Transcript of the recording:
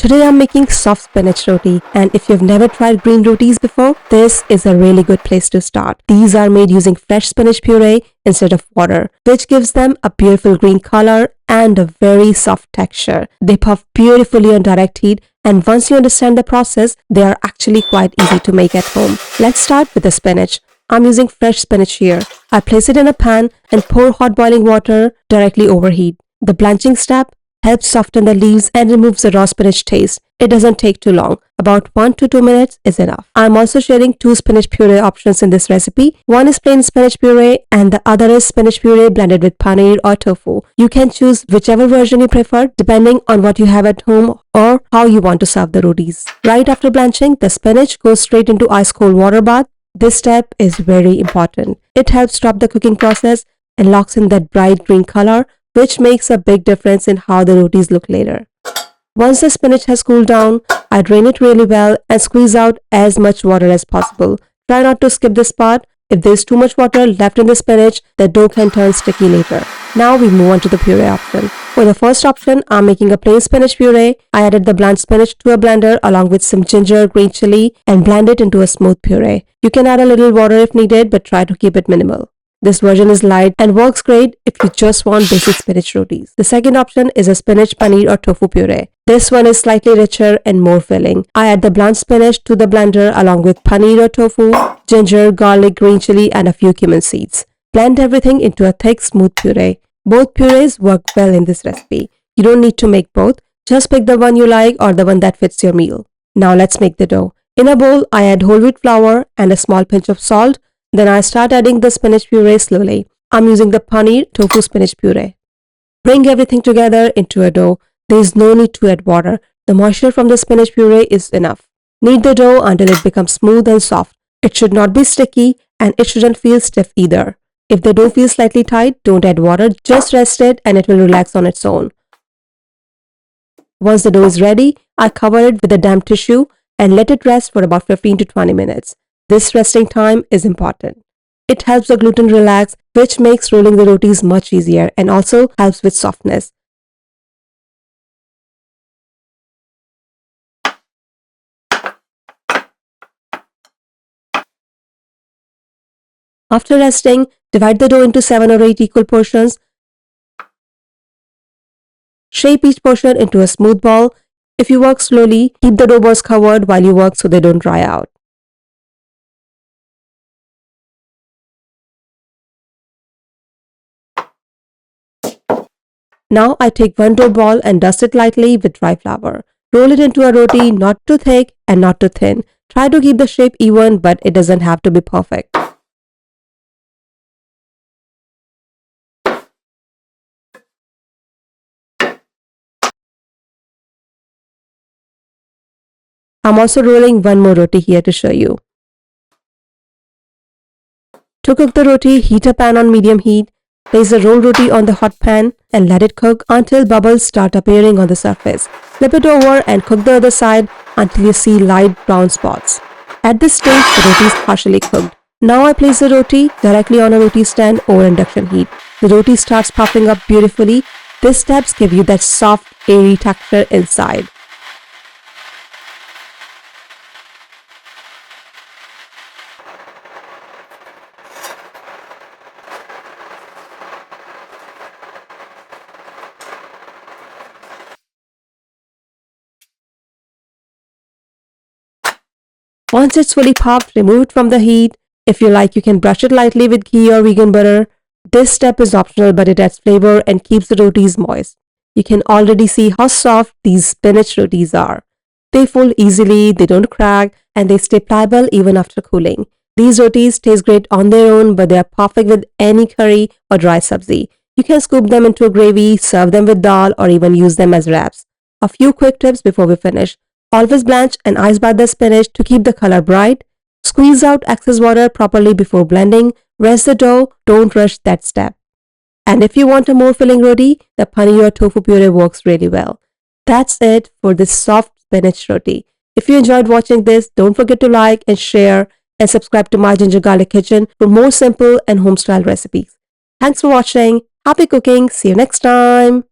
Today I'm making soft spinach roti, and if you've never tried green rotis before, this is a really good place to start. These are made using fresh spinach puree instead of water, which gives them a beautiful green color and a very soft texture. They puff beautifully on direct heat, and once you understand the process, they are actually quite easy to make at home. Let's start with the spinach. I'm using fresh spinach here. I place it in a pan and pour hot boiling water directly over heat. The blanching step helps soften the leaves and removes the raw spinach taste. It doesn't take too long. About 1 to 2 minutes is enough. I'm also sharing 2 spinach puree options in this recipe. One is plain spinach puree and the other is spinach puree blended with paneer or tofu. You can choose whichever version you prefer depending on what you have at home or how you want to serve the rotis. Right after blanching, the spinach goes straight into ice cold water bath. This step is very important. It helps stop the cooking process and locks in that bright green color, which makes a big difference in how the rotis look later. Once the spinach has cooled down, I drain it really well and squeeze out as much water as possible. Try not to skip this part. If there is too much water left in the spinach, the dough can turn sticky later. Now we move on to the puree option. For the first option, I'm making a plain spinach puree. I added the blanched spinach to a blender along with some ginger, green chili, and blend it into a smooth puree. You can add a little water if needed, but try to keep it minimal. This version is light and works great if you just want basic spinach rotis. The second option is a spinach, paneer or tofu puree. This one is slightly richer and more filling. I add the blanched spinach to the blender along with paneer or tofu, ginger, garlic, green chili and a few cumin seeds. Blend everything into a thick, smooth puree. Both purees work well in this recipe. You don't need to make both. Just pick the one you like or the one that fits your meal. Now let's make the dough. In a bowl, I add whole wheat flour and a small pinch of salt. Then I start adding the spinach puree slowly. I'm using the paneer tofu spinach puree. Bring everything together into a dough. There is no need to add water. The moisture from the spinach puree is enough. Knead the dough until it becomes smooth and soft. It should not be sticky and it shouldn't feel stiff either. If the dough feels slightly tight, don't add water. Just rest it and it will relax on its own. Once the dough is ready, I cover it with a damp tissue and let it rest for about 15 to 20 minutes. This resting time is important. It helps the gluten relax, which makes rolling the rotis much easier and also helps with softness. After resting, divide the dough into 7 or 8 equal portions. Shape each portion into a smooth ball. If you work slowly, keep the dough balls covered while you work so they don't dry out. Now I take one dough ball and dust it lightly with dry flour. Roll it into a roti, not too thick and not too thin. Try to keep the shape even, but it doesn't have to be perfect. I'm also rolling one more roti here to show you. To cook the roti, heat a pan on medium heat. Place the rolled roti on the hot pan and let it cook until bubbles start appearing on the surface. Flip it over and cook the other side until you see light brown spots. At this stage, the roti is partially cooked. Now I place the roti directly on a roti stand over induction heat. The roti starts puffing up beautifully. These steps give you that soft, airy texture inside. Once it's fully puffed, remove it from the heat. If you like, you can brush it lightly with ghee or vegan butter. This step is optional, but it adds flavor and keeps the rotis moist. You can already see how soft these spinach rotis are. They fold easily, they don't crack, and they stay pliable even after cooling. These rotis taste great on their own, but they are perfect with any curry or dry sabzi. You can scoop them into a gravy, serve them with dal, or even use them as wraps. A few quick tips before we finish. Always blanch and ice bath the spinach to keep the color bright. Squeeze out excess water properly before blending. Rest the dough, don't rush that step. And if you want a more filling roti, the paneer or tofu puree works really well. That's it for this soft spinach roti. If you enjoyed watching this, don't forget to like and share and subscribe to my Ginger Garlic Kitchen for more simple and home-style recipes. Thanks for watching. Happy cooking. See you next time.